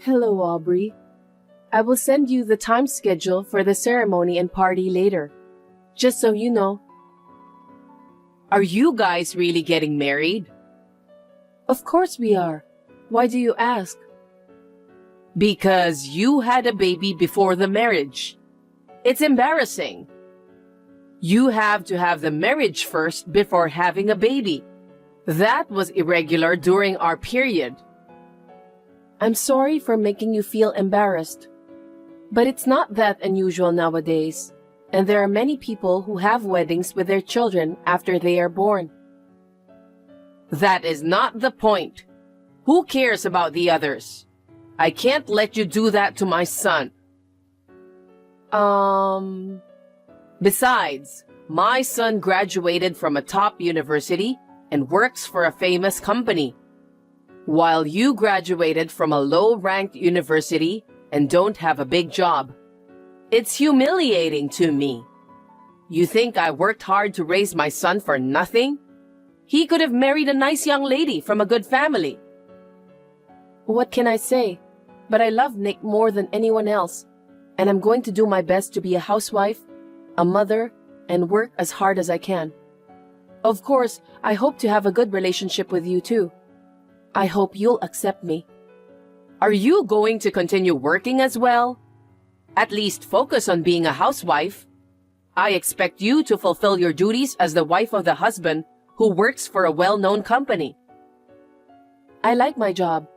Hello, Aubrey. I will send you the time schedule for the ceremony and party later. Just so you know. Are you guys really getting married? Of course we are. Why do you ask? Because you had a baby before the marriage. It's embarrassing. You have to have the marriage first before having a baby. That was irregular during our period. I'm sorry for making you feel embarrassed. But it's not that unusual nowadays, and there are many people who have weddings with their children after they are born. That is not the point. Who cares about the others? I can't let you do that to my son. Besides, my son graduated from a top university and works for a famous company, while you graduated from a low-ranked university and don't have a big job. It's humiliating to me. You think I worked hard to raise my son for nothing? He could have married a nice young lady from a good family. What can I say? But I love Nick more than anyone else, and I'm going to do my best to be a housewife, a mother, and work as hard as I can. Of course, I hope to have a good relationship with you too. I hope you'll accept me. Are you going to continue working as well? At least focus on being a housewife. I expect you to fulfill your duties as the wife of the husband who works for a well-known company. I like my job.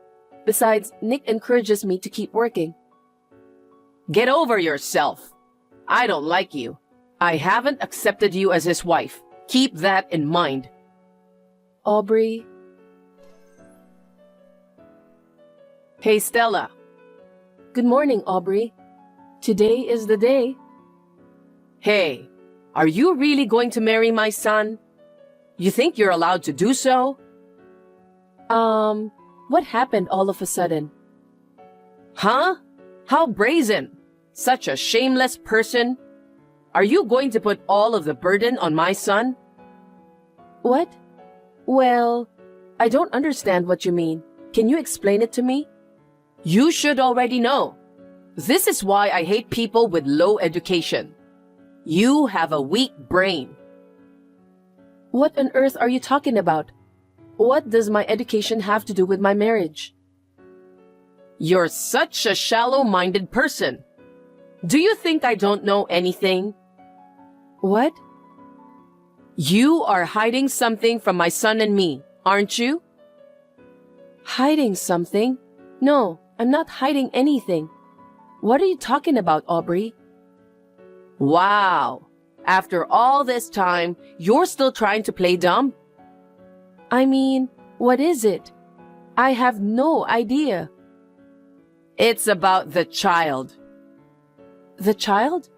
Besides, Nick encourages me to keep working. Get over yourself. I don't like you. I haven't accepted you as his wife. Keep that in mind. Aubrey. Hey, Stella. Good morning, Aubrey. Today is the day. Hey, are you really going to marry my son? You think you're allowed to do so? What happened all of a sudden? Huh? How brazen. Such a shameless person. Are you going to put all of the burden on my son? What? Well, I don't understand what you mean. Can you explain it to me? You should already know. This is why I hate people with low education. You have a weak brain. What on earth are you talking about? What does my education have to do with my marriage? You're such a shallow-minded person. Do you think I don't know anything? What? You are hiding something from my son and me, aren't you? Hiding something? No, I'm not hiding anything. What are you talking about, Aubrey? Wow. After all this time, you're still trying to play dumb? I mean, what is it? I have no idea. It's about the child. The child?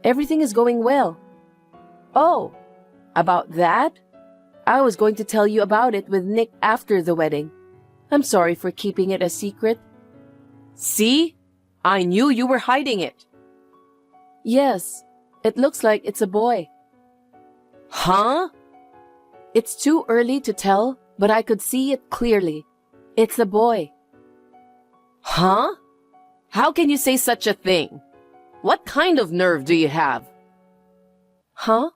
Everything is going well. Oh, about that? I was going to tell you about it with Nick after the wedding. I'm sorry for keeping it a secret. See? I knew you were hiding it. Yes, it looks like it's a boy. Huh? It's too early to tell, but I could see it clearly. It's a boy. Huh? How can you say such a thing? What kind of nerve do you have? Huh?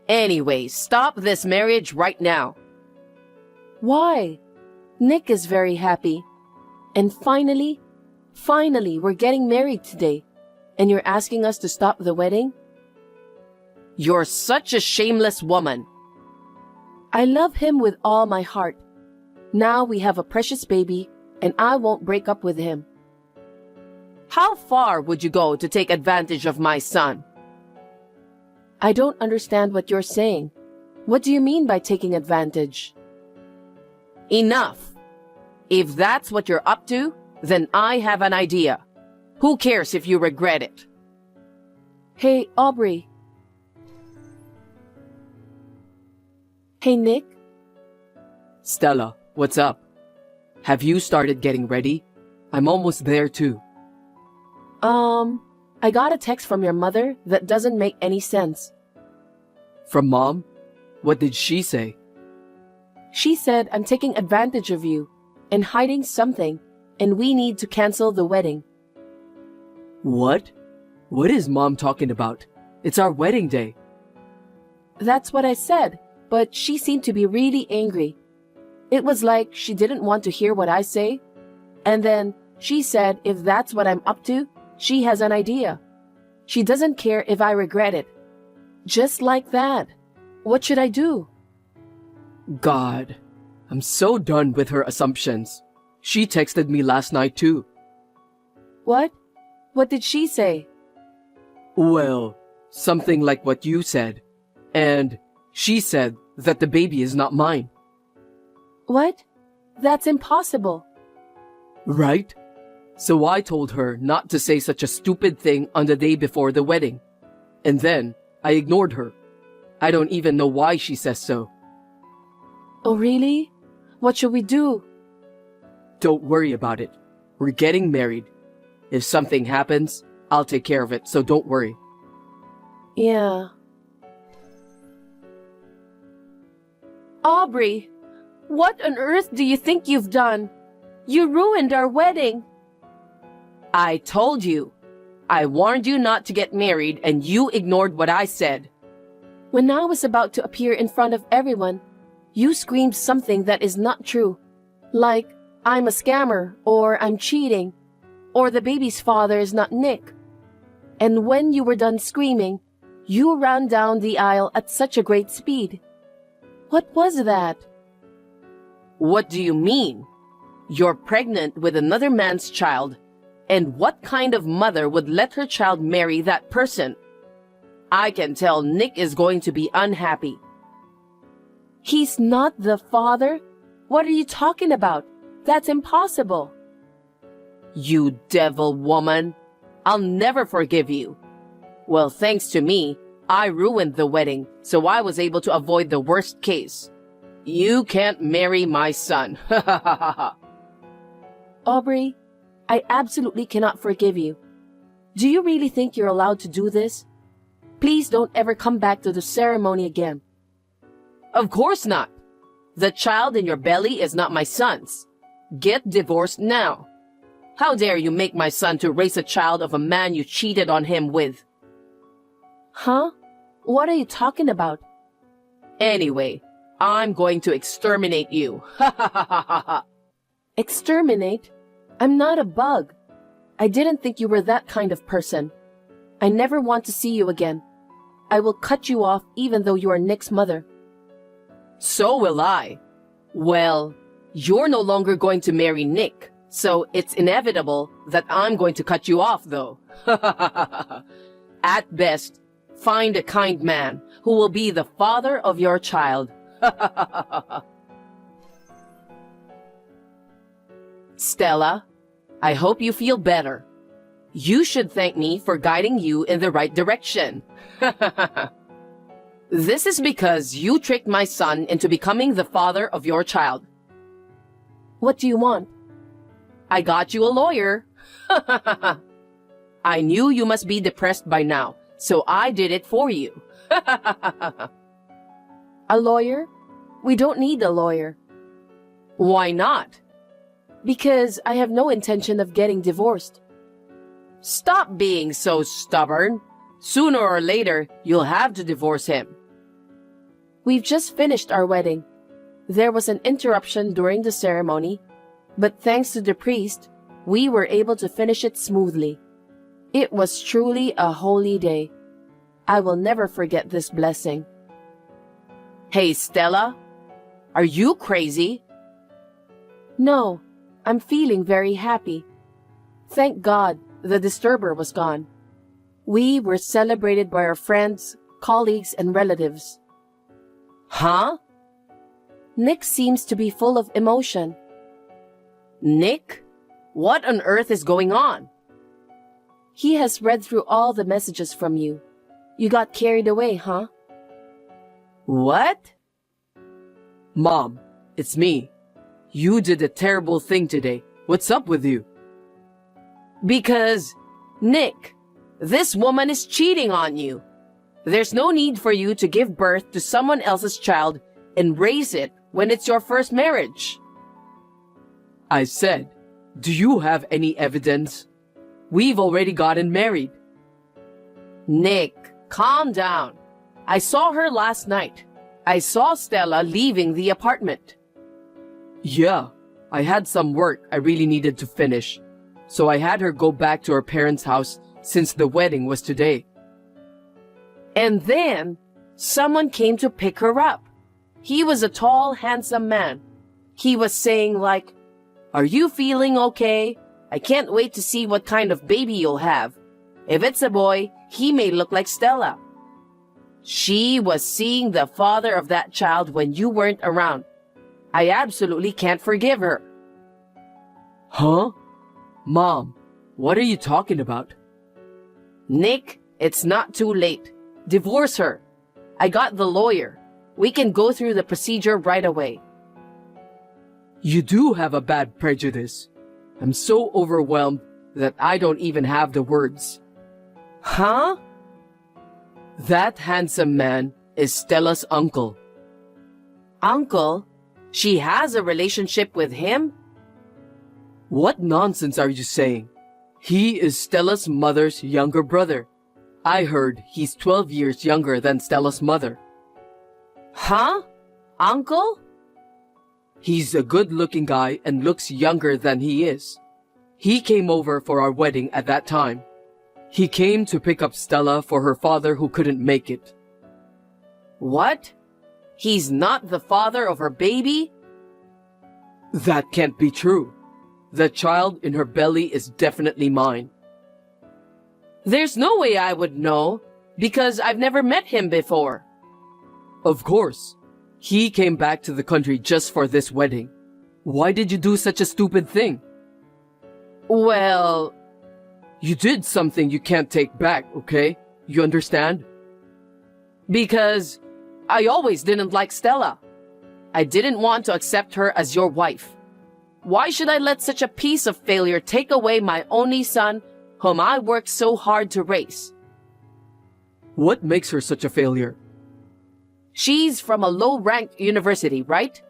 Anyway, stop this marriage right now. Why? Nick is very happy. And finally, we're getting married today. And you're asking us to stop the wedding? You're such a shameless woman. I love him with all my heart. Now we have a precious baby, and I won't break up with him. How far would you go to take advantage of my son? I don't understand what you're saying. What do you mean by taking advantage? Enough. If that's what you're up to, then I have an idea. Who cares if you regret it? Hey, Aubrey. Hey, Nick. Stella, what's up? Have you started getting ready? I'm almost there too. I got a text from your mother that doesn't make any sense. From Mom? What did she say? She said I'm taking advantage of you and hiding something, and we need to cancel the wedding. What? What is Mom talking about? It's our wedding day. That's what I said, but she seemed to be really angry. It was like she didn't want to hear what I say. And then she said if that's what I'm up to, she has an idea. She doesn't care if I regret it. Just like that. What should I do? God, I'm so done with her assumptions. She texted me last night too. What? What did she say? Well, something like what you said. And she said that the baby is not mine. What? That's impossible. Right? So I told her not to say such a stupid thing on the day before the wedding. And then I ignored her. I don't even know why she says so. Oh, really? What should we do? Don't worry about it. We're getting married. If something happens, I'll take care of it, so don't worry. Yeah. Aubrey, what on earth do you think you've done? You ruined our wedding. I told you. I warned you not to get married and you ignored what I said. When I was about to appear in front of everyone, you screamed something that is not true. Like, I'm a scammer, or I'm cheating, or the baby's father is not Nick. And when you were done screaming, you ran down the aisle at such a great speed. What was that? What do you mean? You're pregnant with another man's child, and what kind of mother would let her child marry that person? I can tell Nick is going to be unhappy. He's not the father? What are you talking about? That's impossible. You devil woman. I'll never forgive you. Well, thanks to me, I ruined the wedding, so I was able to avoid the worst case. You can't marry my son. Aubrey, I absolutely cannot forgive you. Do you really think you're allowed to do this? Please don't ever come back to the ceremony again. Of course not. The child in your belly is not my son's. Get divorced now. How dare you make my son to raise a child of a man you cheated on him with? Huh? What are you talking about? Anyway, I'm going to exterminate you. Exterminate? I'm not a bug. I didn't think you were that kind of person. I never want to see you again. I will cut you off even though you are Nick's mother. So will I. Well, you're no longer going to marry Nick, so it's inevitable that I'm going to cut you off, though. At best, find a kind man who will be the father of your child. Stella, I hope you feel better. You should thank me for guiding you in the right direction. This is because you tricked my son into becoming the father of your child. What do you want? I got you a lawyer. I knew you must be depressed by now, so I did it for you. A lawyer? We don't need a lawyer. Why not? Because I have no intention of getting divorced. Stop being so stubborn. Sooner or later, you'll have to divorce him. We've just finished our wedding. There was an interruption during the ceremony, but thanks to the priest, we were able to finish it smoothly. It was truly a holy day. I will never forget this blessing. Hey, Stella, are you crazy? No, I'm feeling very happy. Thank God the disturber was gone. We were celebrated by our friends, colleagues, and relatives. Huh? Nick seems to be full of emotion. Nick? What on earth is going on? He has read through all the messages from you. You got carried away, huh? What? Mom, it's me. You did a terrible thing today. What's up with you? Because, Nick, this woman is cheating on you. There's no need for you to give birth to someone else's child and raise it when it's your first marriage. I said, Do you have any evidence? We've already gotten married. Nick, calm down. I saw her last night. I saw Stella leaving the apartment. Yeah, I had some work I really needed to finish, so I had her go back to her parents' house since the wedding was today. And then someone came to pick her up. He was a tall, handsome man. He was saying like, "Are you feeling okay? I can't wait to see what kind of baby you'll have. If it's a boy, he may look like Stella." She was seeing the father of that child when you weren't around. I absolutely can't forgive her. Huh? Mom, what are you talking about? Nick, it's not too late. Divorce her. I got the lawyer. We can go through the procedure right away. You do have a bad prejudice. I'm so overwhelmed that I don't even have the words. Huh? That handsome man is Stella's uncle. Uncle? She has a relationship with him? What nonsense are you saying? He is Stella's mother's younger brother. I heard he's 12 years younger than Stella's mother. Huh? Uncle? He's a good-looking guy and looks younger than he is. He came over for our wedding at that time. He came to pick up Stella for her father who couldn't make it. What? He's not the father of her baby? That can't be true. The child in her belly is definitely mine. There's no way I would know, because I've never met him before. Of course. He came back to the country just for this wedding. Why did you do such a stupid thing? Well, you did something you can't take back, okay? You understand? Because I always didn't like Stella. I didn't want to accept her as your wife. Why should I let such a piece of failure take away my only son, whom I worked so hard to raise? What makes her such a failure? She's from a low-ranked university, right?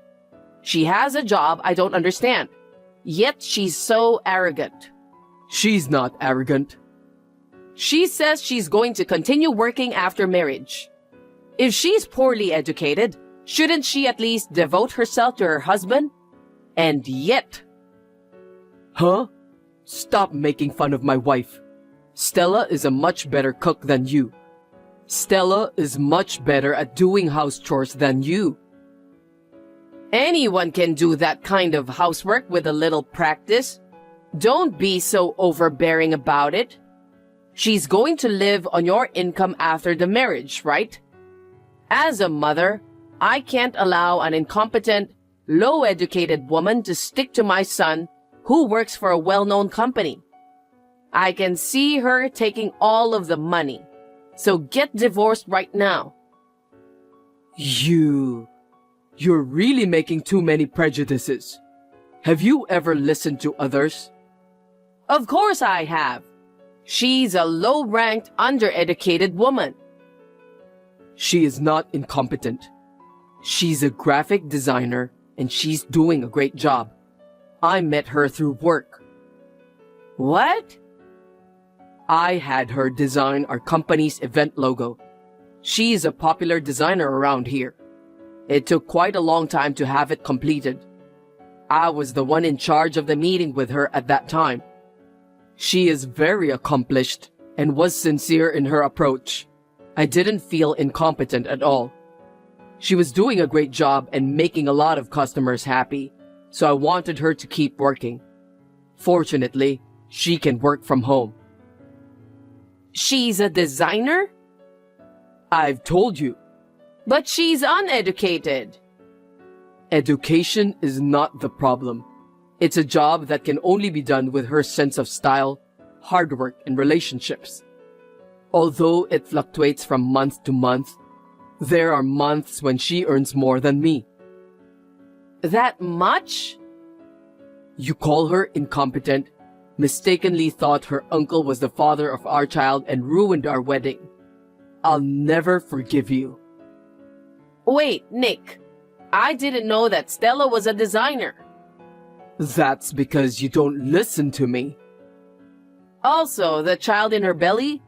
She has a job I don't understand. Yet she's so arrogant. She's not arrogant. She says she's going to continue working after marriage. If she's poorly educated, shouldn't she at least devote herself to her husband? And yet... Huh? Stop making fun of my wife. Stella is a much better cook than you. Stella is much better at doing house chores than you. Anyone can do that kind of housework with a little practice. Don't be so overbearing about it. She's going to live on your income after the marriage, right? As a mother, I can't allow an incompetent, low-educated woman to stick to my son who works for a well-known company. I can see her taking all of the money. So get divorced right now. You're really making too many prejudices. Have you ever listened to others? Of course I have. She's a low-ranked, undereducated woman. She is not incompetent. She's a graphic designer and she's doing a great job. I met her through work. What? I had her design our company's event logo. She's a popular designer around here. It took quite a long time to have it completed. I was the one in charge of the meeting with her at that time. She is very accomplished and was sincere in her approach. I didn't feel incompetent at all. She was doing a great job and making a lot of customers happy, so I wanted her to keep working. Fortunately, she can work from home. She's a designer? I've told you. But she's uneducated. Education is not the problem. It's a job that can only be done with her sense of style, hard work, and relationships. Although it fluctuates from month to month, there are months when she earns more than me. That much? You call her incompetent, mistakenly thought her uncle was the father of our child and ruined our wedding. I'll never forgive you. Wait, Nick. I didn't know that Stella was a designer. That's because you don't listen to me. Also, the child in her belly,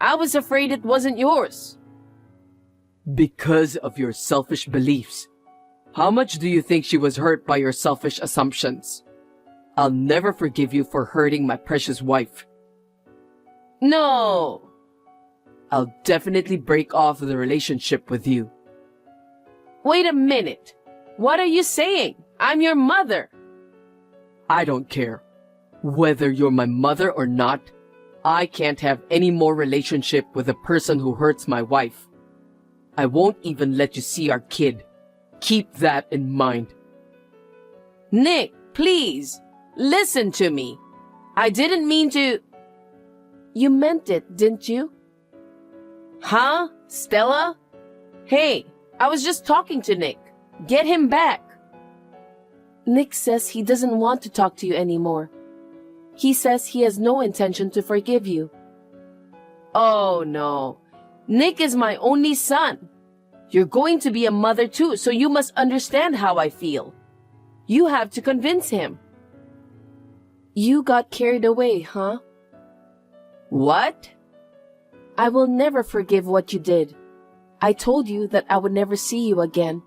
I was afraid it wasn't yours. Because of your selfish beliefs. How much do you think she was hurt by your selfish assumptions? I'll never forgive you for hurting my precious wife. No. I'll definitely break off the relationship with you. Wait a minute. What are you saying? I'm your mother. I don't care. Whether you're my mother or not, I can't have any more relationship with a person who hurts my wife. I won't even let you see our kid. Keep that in mind. Nick, please, listen to me. I didn't mean to... You meant it, didn't you? Huh? Stella? Hey, I was just talking to Nick. Get him back. Nick says he doesn't want to talk to you anymore. He says he has no intention to forgive you. Oh no. Nick is my only son. You're going to be a mother too, so you must understand how I feel. You have to convince him. You got carried away, huh? What? I will never forgive what you did. I told you that I would never see you again.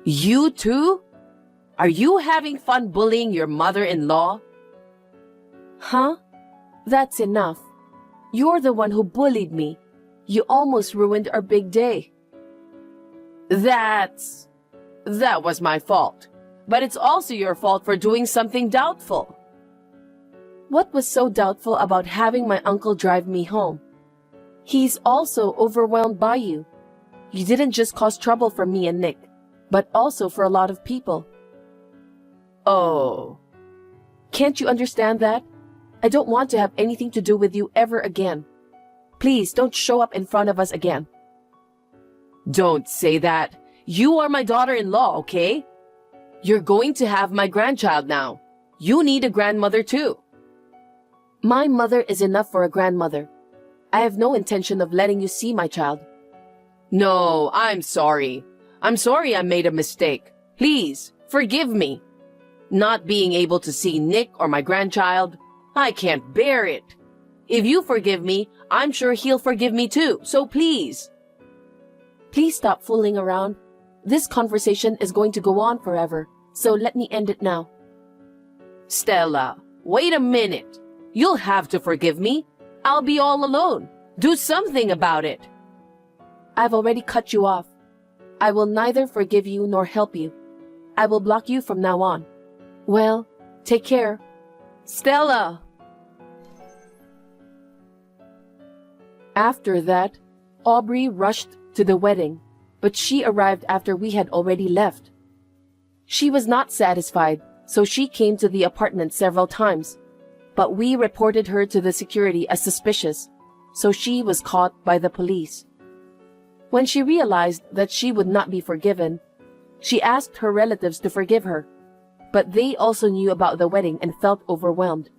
You too? Are you having fun bullying your mother-in-law? Huh? That's enough. You're the one who bullied me. You almost ruined our big day. That was my fault. But it's also your fault for doing something doubtful. What was so doubtful about having my uncle drive me home? He's also overwhelmed by you. You didn't just cause trouble for me and Nick, but also for a lot of people. Oh. Can't you understand that? I don't want to have anything to do with you ever again. Please don't show up in front of us again. Don't say that. You are my daughter-in-law, okay? You're going to have my grandchild now. You need a grandmother too. My mother is enough for a grandmother. I have no intention of letting you see my child. No, I'm sorry. I'm sorry I made a mistake. Please, forgive me. Not being able to see Nick or my grandchild, I can't bear it. If you forgive me, I'm sure he'll forgive me too, so please. Please stop fooling around. This conversation is going to go on forever, so let me end it now. Stella, wait a minute. You'll have to forgive me. I'll be all alone. Do something about it. I've already cut you off. I will neither forgive you nor help you. I will block you from now on. Well, take care. Stella! After that, Aubrey rushed to the wedding, but she arrived after we had already left. She was not satisfied, so she came to the apartment several times, but we reported her to the security as suspicious, so she was caught by the police. When she realized that she would not be forgiven, she asked her relatives to forgive her, but they also knew about the wedding and felt overwhelmed,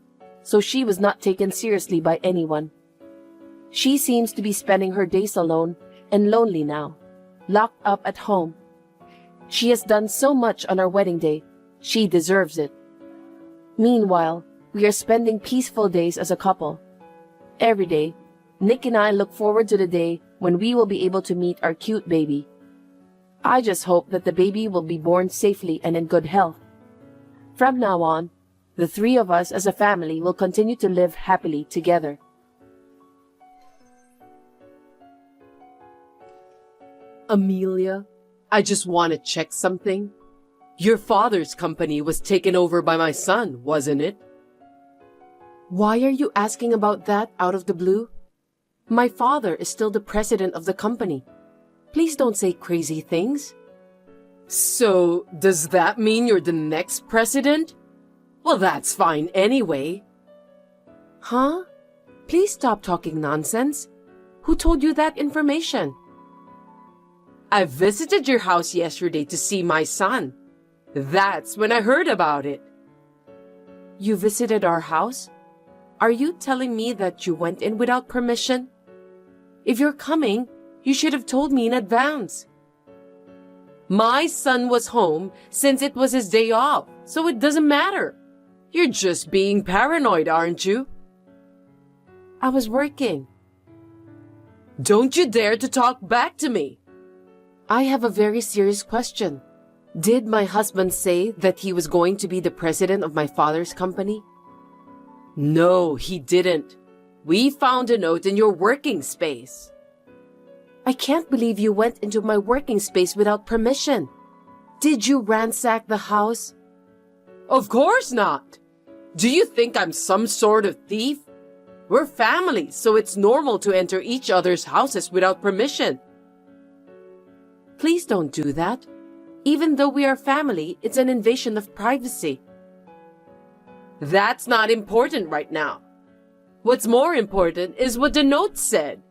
so she was not taken seriously by anyone. She seems to be spending her days alone and lonely now, locked up at home. She has done so much on our wedding day. She deserves it. Meanwhile, we are spending peaceful days as a couple. Every day, Nick and I look forward to the day when we will be able to meet our cute baby. I just hope that the baby will be born safely and in good health. From now on, the three of us as a family will continue to live happily together. Amelia, I just want to check something. Your father's company was taken over by my son, wasn't it? Why are you asking about that out of the blue? My father is still the president of the company. Please don't say crazy things. So, does that mean you're the next president? Well, that's fine anyway. Huh? Please stop talking nonsense. Who told you that information? I visited your house yesterday to see my son. That's when I heard about it. You visited our house? Are you telling me that you went in without permission? If you're coming, you should have told me in advance. My son was home since it was his day off, so it doesn't matter. You're just being paranoid, aren't you? I was working. Don't you dare to talk back to me. I have a very serious question. Did my husband say that he was going to be the president of my father's company? No, he didn't. We found a note in your working space. I can't believe you went into my working space without permission. Did you ransack the house? Of course not. Do you think I'm some sort of thief? We're family, so it's normal to enter each other's houses without permission. Please don't do that. Even though we are family, it's an invasion of privacy. That's not important right now. What's more important is what the note said.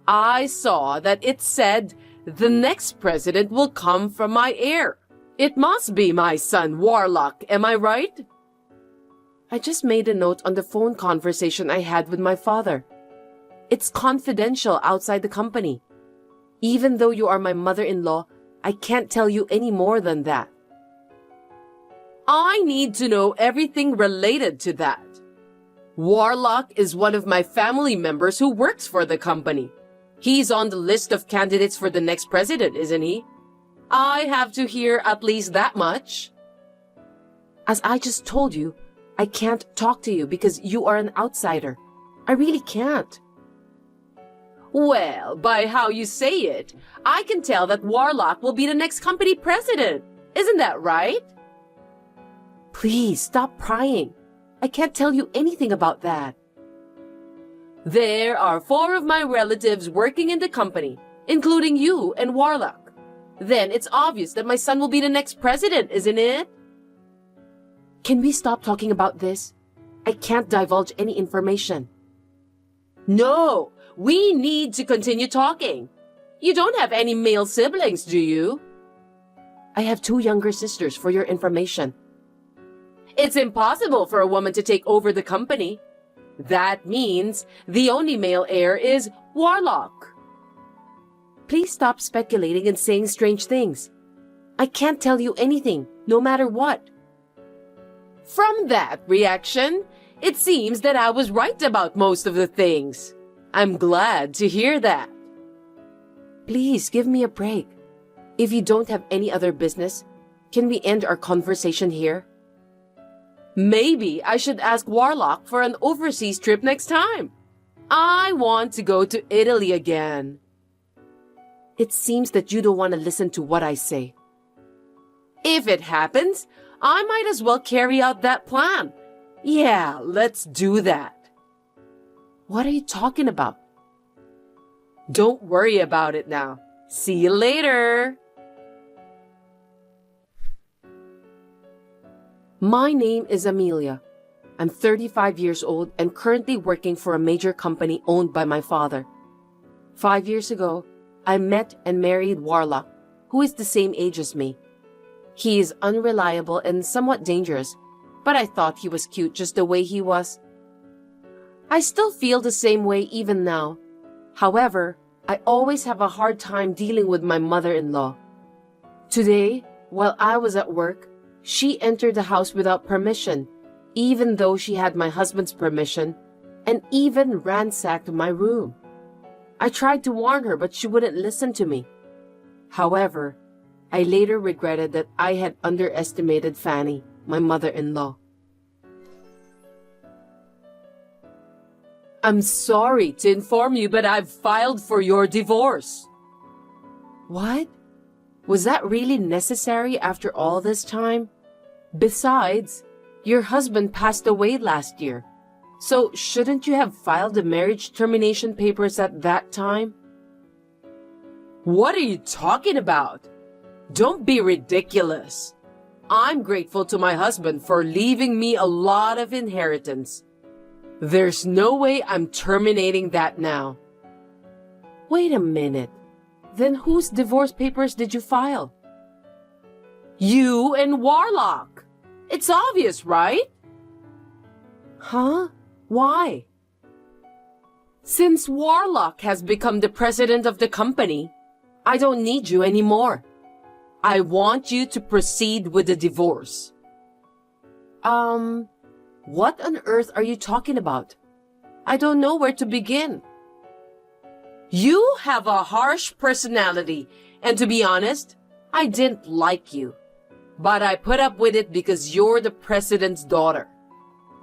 I saw that it said the next president will come from my heir. It must be my son, Warlock, am I right? I just made a note on the phone conversation I had with my father. It's confidential outside the company. Even though you are my mother-in-law, I can't tell you any more than that. I need to know everything related to that. Warlock is one of my family members who works for the company. He's on the list of candidates for the next president, isn't he? I have to hear at least that much. As I just told you, I can't talk to you because you are an outsider. I really can't. Well, by how you say it, I can tell that Warlock will be the next company president. Isn't that right? Please stop prying. I can't tell you anything about that. There are 4 of my relatives working in the company, including you and Warlock. Then it's obvious that my son will be the next president, isn't it? Can we stop talking about this? I can't divulge any information. No, we need to continue talking. You don't have any male siblings, do you? I have 2 younger sisters for your information. It's impossible for a woman to take over the company. That means the only male heir is Warlock. Please stop speculating and saying strange things. I can't tell you anything, no matter what. From that reaction, it seems that I was right about most of the things. I'm glad to hear that. Please give me a break. If you don't have any other business, can we end our conversation here? Maybe I should ask Warlock for an overseas trip next time. I want to go to Italy again. It seems that you don't want to listen to what I say. If it happens, I might as well carry out that plan. Yeah, let's do that. What are you talking about? Don't worry about it now. See you later. My name is Amelia. I'm 35 years old and currently working for a major company owned by my father. 5 years ago, I met and married Warlock, who is the same age as me. He is unreliable and somewhat dangerous, but I thought he was cute just the way he was. I still feel the same way even now. However, I always have a hard time dealing with my mother-in-law. Today, while I was at work, she entered the house without permission, even though she had my husband's permission, and even ransacked my room. I tried to warn her, but she wouldn't listen to me. However, I later regretted that I had underestimated Fanny, my mother-in-law. I'm sorry to inform you, but I've filed for your divorce. What? Was that really necessary after all this time? Besides, your husband passed away last year. So shouldn't you have filed the marriage termination papers at that time? What are you talking about? Don't be ridiculous. I'm grateful to my husband for leaving me a lot of inheritance. There's no way I'm terminating that now. Wait a minute. Then whose divorce papers did you file? You and Warlock. It's obvious, right? Huh? Why? Since Warlock has become the president of the company, I don't need you anymore. I want you to proceed with the divorce. What on earth are you talking about? I don't know where to begin. You have a harsh personality, and to be honest, I didn't like you. But I put up with it because you're the president's daughter.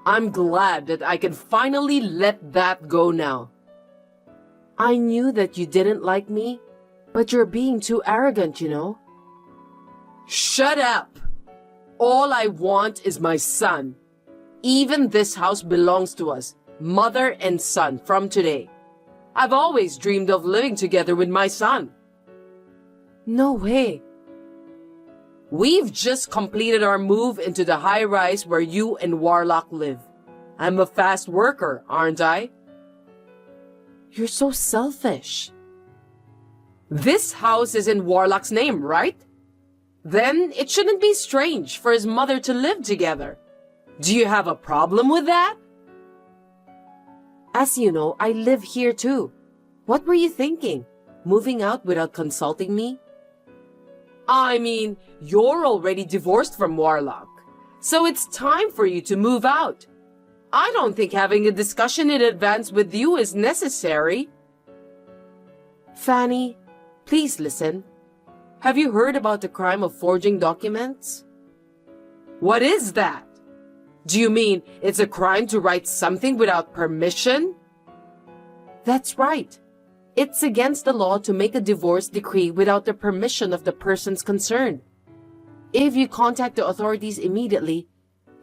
I'm glad that I can finally let that go now. I knew that you didn't like me, but you're being too arrogant, you know. Shut up! All I want is my son. Even this house belongs to us, mother and son, from today. I've always dreamed of living together with my son. No way. We've just completed our move into the high-rise where you and Warlock live. I'm a fast worker, aren't I? You're so selfish. This house is in Warlock's name, right? Then it shouldn't be strange for his mother to live together. Do you have a problem with that? As you know, I live here too. What were you thinking? Moving out without consulting me? I mean, you're already divorced from Warlock, so it's time for you to move out. I don't think having a discussion in advance with you is necessary. Fanny, please listen. Have you heard about the crime of forging documents? What is that? Do you mean it's a crime to write something without permission? That's right. It's against the law to make a divorce decree without the permission of the persons concerned. If you contact the authorities immediately,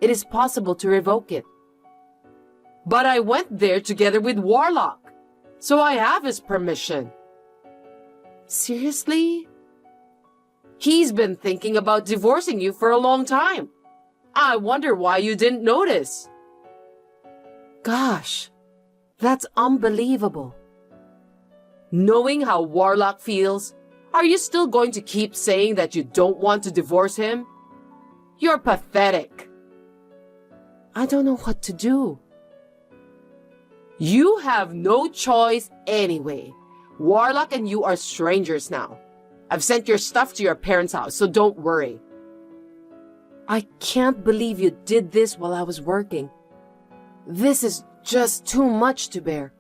it is possible to revoke it. But I went there together with Warlock, so I have his permission. Seriously? He's been thinking about divorcing you for a long time. I wonder why you didn't notice. Gosh, that's unbelievable. Knowing how Warlock feels, are you still going to keep saying that you don't want to divorce him? You're pathetic. I don't know what to do. You have no choice anyway. Warlock and you are strangers now. I've sent your stuff to your parents' house, so don't worry. I can't believe you did this while I was working. This is just too much to bear.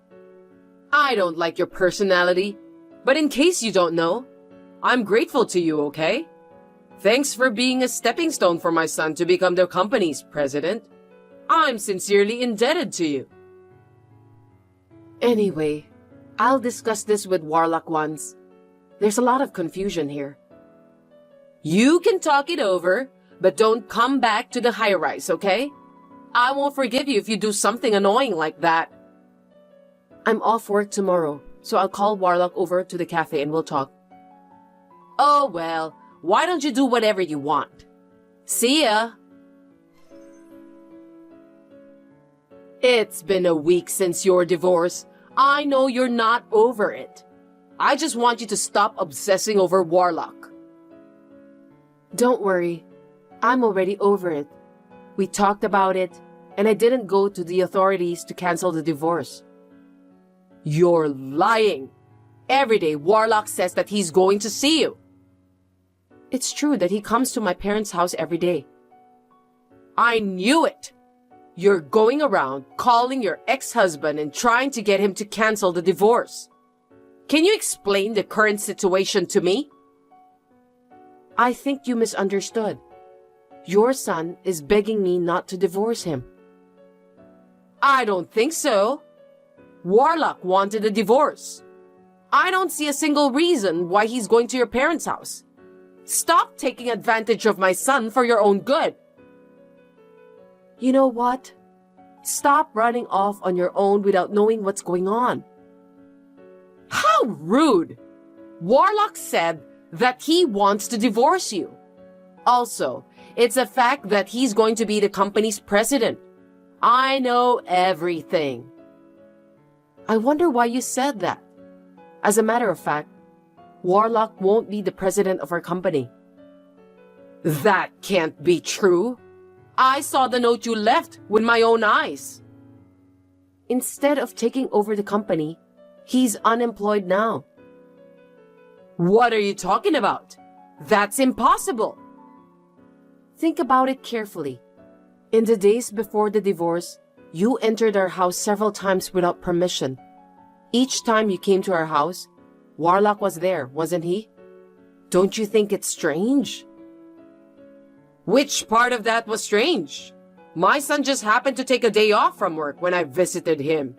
I don't like your personality, but in case you don't know, I'm grateful to you, okay? Thanks for being a stepping stone for my son to become the company's president. I'm sincerely indebted to you. Anyway, I'll discuss this with Warlock once. There's a lot of confusion here. You can talk it over, but don't come back to the high-rise, okay? I won't forgive you if you do something annoying like that. I'm off work tomorrow, so I'll call Warlock over to the cafe and we'll talk. Oh well, why don't you do whatever you want? See ya! It's been a week since your divorce. I know you're not over it. I just want you to stop obsessing over Warlock. Don't worry, I'm already over it. We talked about it, and I didn't go to the authorities to cancel the divorce. You're lying. Every day, Warlock says that he's going to see you. It's true that he comes to my parents' house every day. I knew it. You're going around calling your ex-husband and trying to get him to cancel the divorce. Can you explain the current situation to me? I think you misunderstood. Your son is begging me not to divorce him. I don't think so. Warlock wanted a divorce. I don't see a single reason why he's going to your parents' house. Stop taking advantage of my son for your own good. You know what? Stop running off on your own without knowing what's going on. How rude! Warlock said that he wants to divorce you. Also, it's a fact that he's going to be the company's president. I know everything. I wonder why you said that. As a matter of fact, Warlock won't be the president of our company. That can't be true. I saw the note you left with my own eyes. Instead of taking over the company, he's unemployed now. What are you talking about? That's impossible. Think about it carefully. In the days before the divorce, you entered our house several times without permission. Each time you came to our house, Warlock was there, wasn't he? Don't you think it's strange? Which part of that was strange? My son just happened to take a day off from work when I visited him.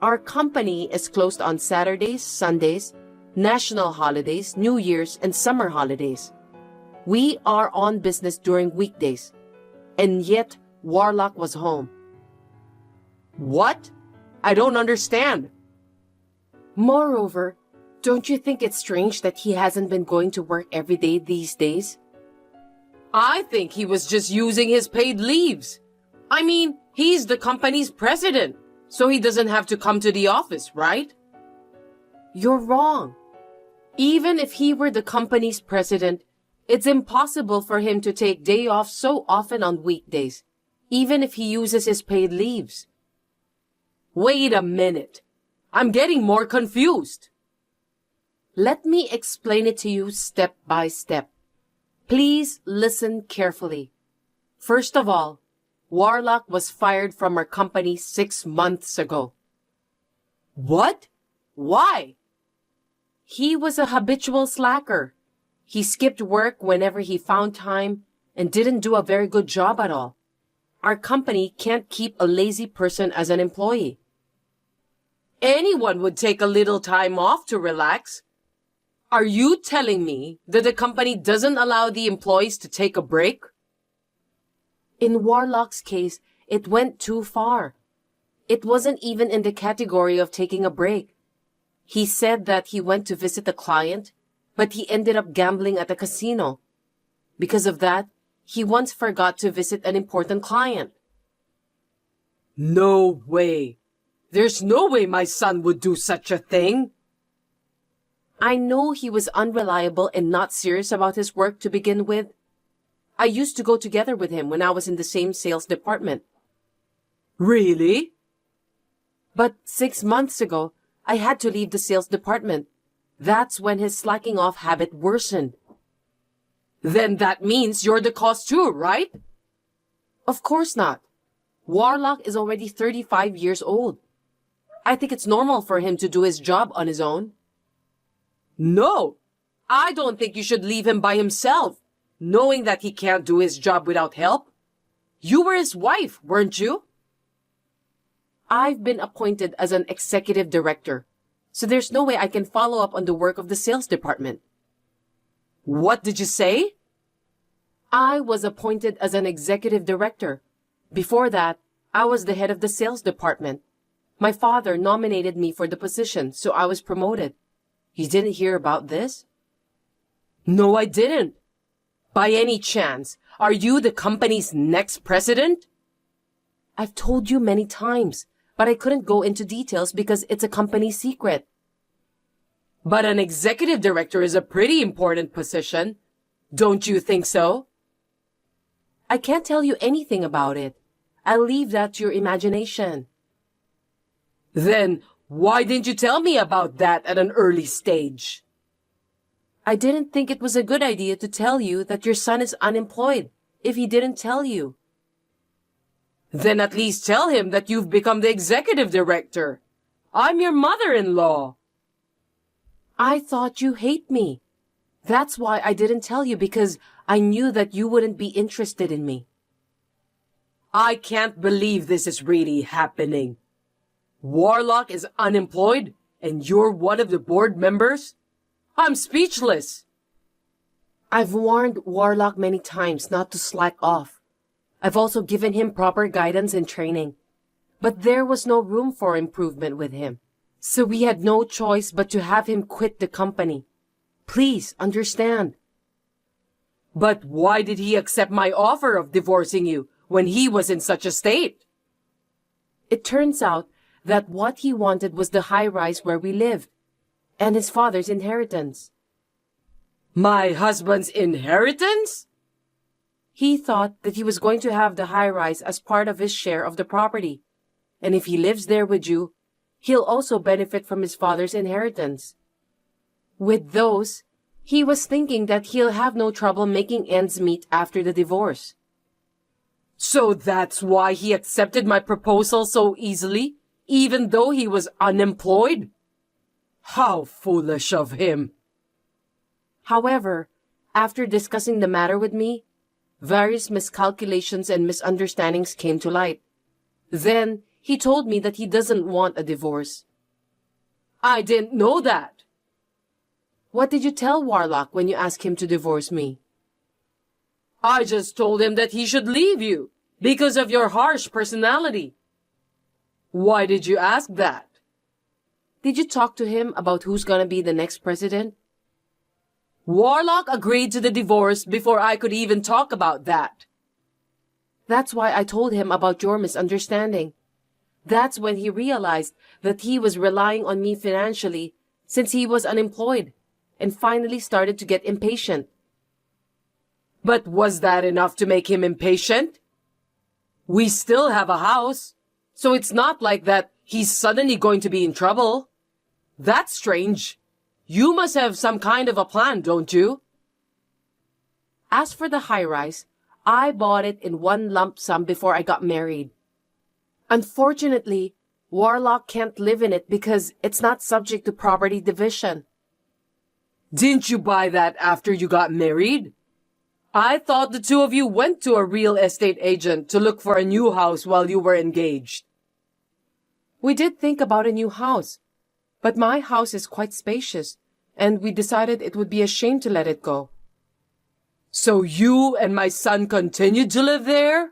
Our company is closed on Saturdays, Sundays, national holidays, New Year's, and summer holidays. We are on business during weekdays, and yet Warlock was home. What? I don't understand. Moreover, don't you think it's strange that he hasn't been going to work every day these days? I think he was just using his paid leaves. I mean, he's the company's president, so he doesn't have to come to the office, right? You're wrong. Even if he were the company's president, it's impossible for him to take day off so often on weekdays, even if he uses his paid leaves. Wait a minute. I'm getting more confused. Let me explain it to you step by step. Please listen carefully. First of all, Warlock was fired from our company 6 months ago. What? Why? He was a habitual slacker. He skipped work whenever he found time and didn't do a very good job at all. Our company can't keep a lazy person as an employee. Anyone would take a little time off to relax. Are you telling me that the company doesn't allow the employees to take a break? In Warlock's case, it went too far. It wasn't even in the category of taking a break. He said that he went to visit a client, but he ended up gambling at a casino. Because of that, he once forgot to visit an important client. No way. There's no way my son would do such a thing. I know he was unreliable and not serious about his work to begin with. I used to go together with him when I was in the same sales department. Really? But 6 months ago, I had to leave the sales department. That's when his slacking off habit worsened. Then that means you're the cause too, right? Of course not. Warlock is already 35 years old. I think it's normal for him to do his job on his own. No, I don't think you should leave him by himself, knowing that he can't do his job without help. You were his wife, weren't you? I've been appointed as an executive director, so there's no way I can follow up on the work of the sales department. What did you say? I was appointed as an executive director. Before that, I was the head of the sales department. My father nominated me for the position, so I was promoted. You didn't hear about this? No, I didn't. By any chance, are you the company's next president? I've told you many times, but I couldn't go into details because it's a company secret. But an executive director is a pretty important position. Don't you think so? I can't tell you anything about it. I'll leave that to your imagination. Then, why didn't you tell me about that at an early stage? I didn't think it was a good idea to tell you that your son is unemployed if he didn't tell you. Then at least tell him that you've become the executive director. I'm your mother-in-law. I thought you hate me. That's why I didn't tell you, because I knew that you wouldn't be interested in me. I can't believe this is really happening. Warlock is unemployed and you're one of the board members? I'm speechless. I've warned Warlock many times not to slack off. I've also given him proper guidance and training. But there was no room for improvement with him. So we had no choice but to have him quit the company. Please understand. But why did he accept my offer of divorcing you when he was in such a state? It turns out that what he wanted was the high-rise where we lived, and his father's inheritance. My husband's inheritance? He thought that he was going to have the high-rise as part of his share of the property, and if he lives there with you, he'll also benefit from his father's inheritance. With those, He was thinking that he'll have no trouble making ends meet after the divorce. So that's why he accepted my proposal so easily, even though he was unemployed? How foolish of him. However, after discussing the matter with me, various miscalculations and misunderstandings came to light. Then, he told me that he doesn't want a divorce. I didn't know that. What did you tell Warlock when you asked him to divorce me? I just told him that he should leave you because of your harsh personality. Why did you ask that? Did you talk to him about who's gonna be the next president? Warlock agreed to the divorce before I could even talk about that. That's why I told him about your misunderstanding. That's when he realized that he was relying on me financially since he was unemployed and finally started to get impatient. But was that enough to make him impatient? We still have a house, so it's not like that he's suddenly going to be in trouble. That's strange. You must have some kind of a plan, don't you? As for the high-rise, I bought it in one lump sum before I got married. Unfortunately, Warlock can't live in it because it's not subject to property division. Didn't you buy that after you got married? I thought the two of you went to a real estate agent to look for a new house while you were engaged. We did think about a new house, but my house is quite spacious, and we decided it would be a shame to let it go. So you and my son continued to live there?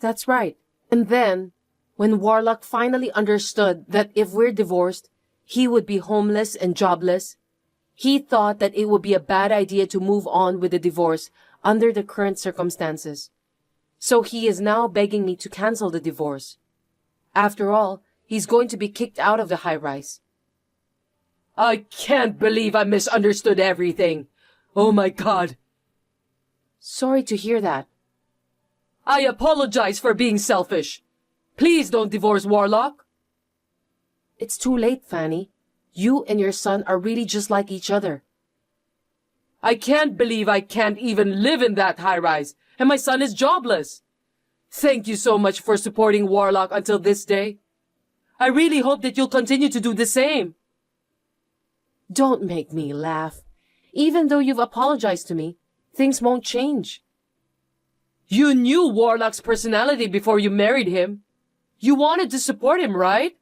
That's right. And then, when Warlock finally understood that if we're divorced, he would be homeless and jobless, he thought that it would be a bad idea to move on with the divorce under the current circumstances. So he is now begging me to cancel the divorce. After all, he's going to be kicked out of the high-rise. I can't believe I misunderstood everything. Oh my God. Sorry to hear that. I apologize for being selfish. Please don't divorce Warlock. It's too late, Fanny. You and your son are really just like each other. I can't believe I can't even live in that high-rise, and my son is jobless. Thank you so much for supporting Warlock until this day. I really hope that you'll continue to do the same. Don't make me laugh. Even though you've apologized to me, things won't change. You knew Warlock's personality before you married him. You wanted to support him, right?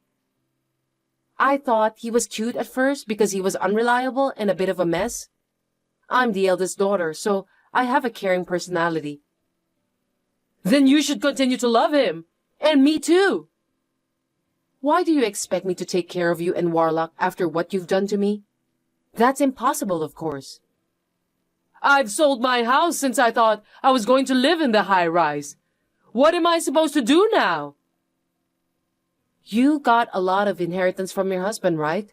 I thought he was cute at first because he was unreliable and a bit of a mess. I'm the eldest daughter, so I have a caring personality. Then you should continue to love him. And me too. Why do you expect me to take care of you and Warlock after what you've done to me? That's impossible, of course. I've sold my house since I thought I was going to live in the high-rise. What am I supposed to do now? You got a lot of inheritance from your husband, right?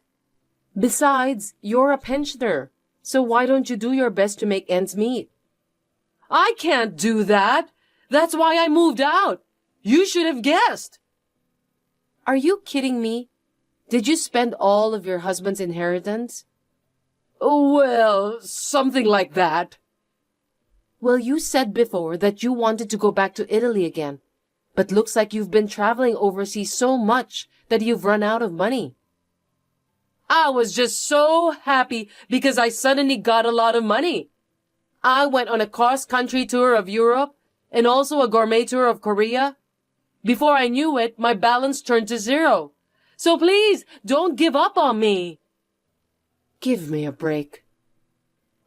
Besides, you're a pensioner, so why don't you do your best to make ends meet? I can't do that. That's why I moved out. You should have guessed. Are you kidding me? Did you spend all of your husband's inheritance? Well, something like that. Well, you said before that you wanted to go back to Italy again. But looks like you've been traveling overseas so much that you've run out of money. I was just so happy because I suddenly got a lot of money. I went on a cross-country tour of Europe and also a gourmet tour of Korea. Before I knew it, my balance turned to zero. So please, don't give up on me. Give me a break.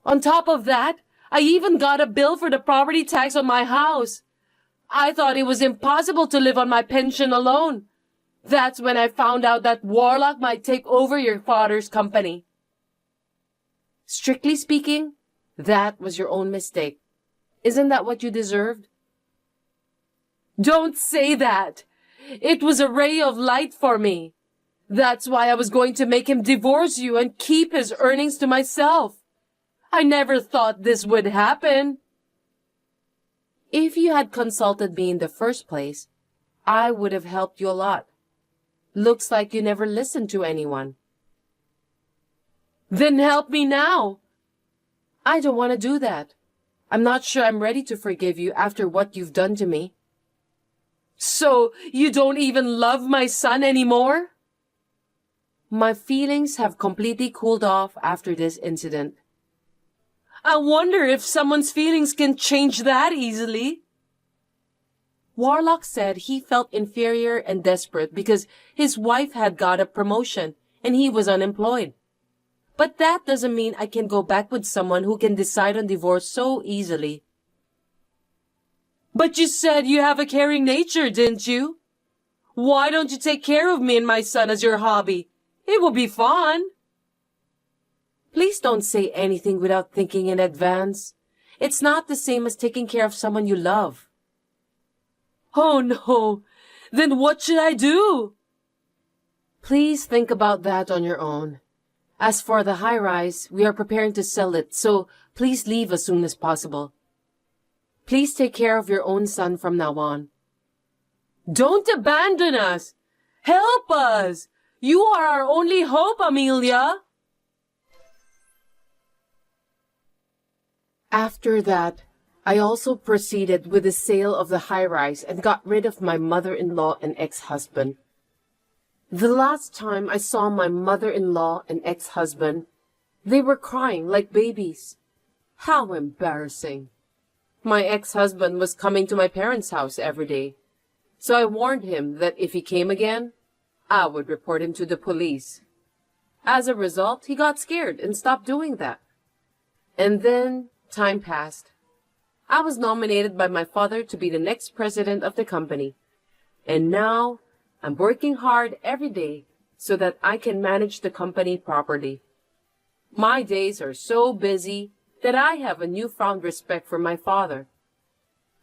On top of that, I even got a bill for the property tax on my house. I thought it was impossible to live on my pension alone. That's when I found out that Warlock might take over your father's company. Strictly speaking, that was your own mistake. Isn't that what you deserved? Don't say that. It was a ray of light for me. That's why I was going to make him divorce you and keep his earnings to myself. I never thought this would happen. If you had consulted me in the first place, I would have helped you a lot. Looks like you never listened to anyone. Then help me now. I don't want to do that. I'm not sure I'm ready to forgive you after what you've done to me. So, you don't even love my son anymore? My feelings have completely cooled off after this incident. I wonder if someone's feelings can change that easily. Warlock said he felt inferior and desperate because his wife had got a promotion and he was unemployed. But that doesn't mean I can go back with someone who can decide on divorce so easily. But you said you have a caring nature, didn't you? Why don't you take care of me and my son as your hobby? It will be fun. Please don't say anything without thinking in advance. It's not the same as taking care of someone you love. Oh no, then what should I do? Please think about that on your own. As for the high-rise, we are preparing to sell it, so please leave as soon as possible. Please take care of your own son from now on. Don't abandon us. Help us. You are our only hope, Amelia. After that, I also proceeded with the sale of the high-rise and got rid of my mother-in-law and ex-husband. The last time I saw my mother-in-law and ex-husband, they were crying like babies. How embarrassing. My ex-husband was coming to my parents' house every day, so I warned him that if he came again, I would report him to the police. As a result, he got scared and stopped doing that. And then time passed. I was nominated by my father to be the next president of the company. And now, I'm working hard every day so that I can manage the company properly. My days are so busy that I have a newfound respect for my father.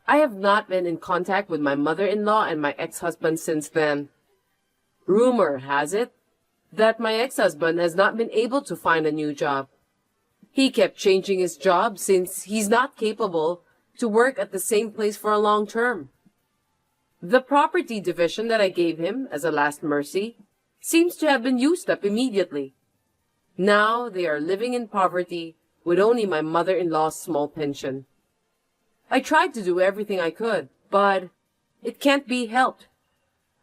I have not been in contact with my mother-in-law and my ex-husband since then. Rumor has it that my ex-husband has not been able to find a new job. He kept changing his job since he's not capable to work at the same place for a long term. The property division that I gave him as a last mercy seems to have been used up immediately. Now they are living in poverty with only my mother-in-law's small pension. I tried to do everything I could, but it can't be helped.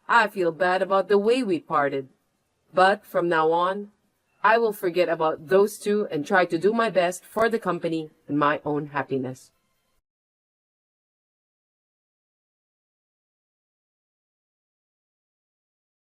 I feel bad about the way we parted, but from now on, I will forget about those two and try to do my best for the company and my own happiness.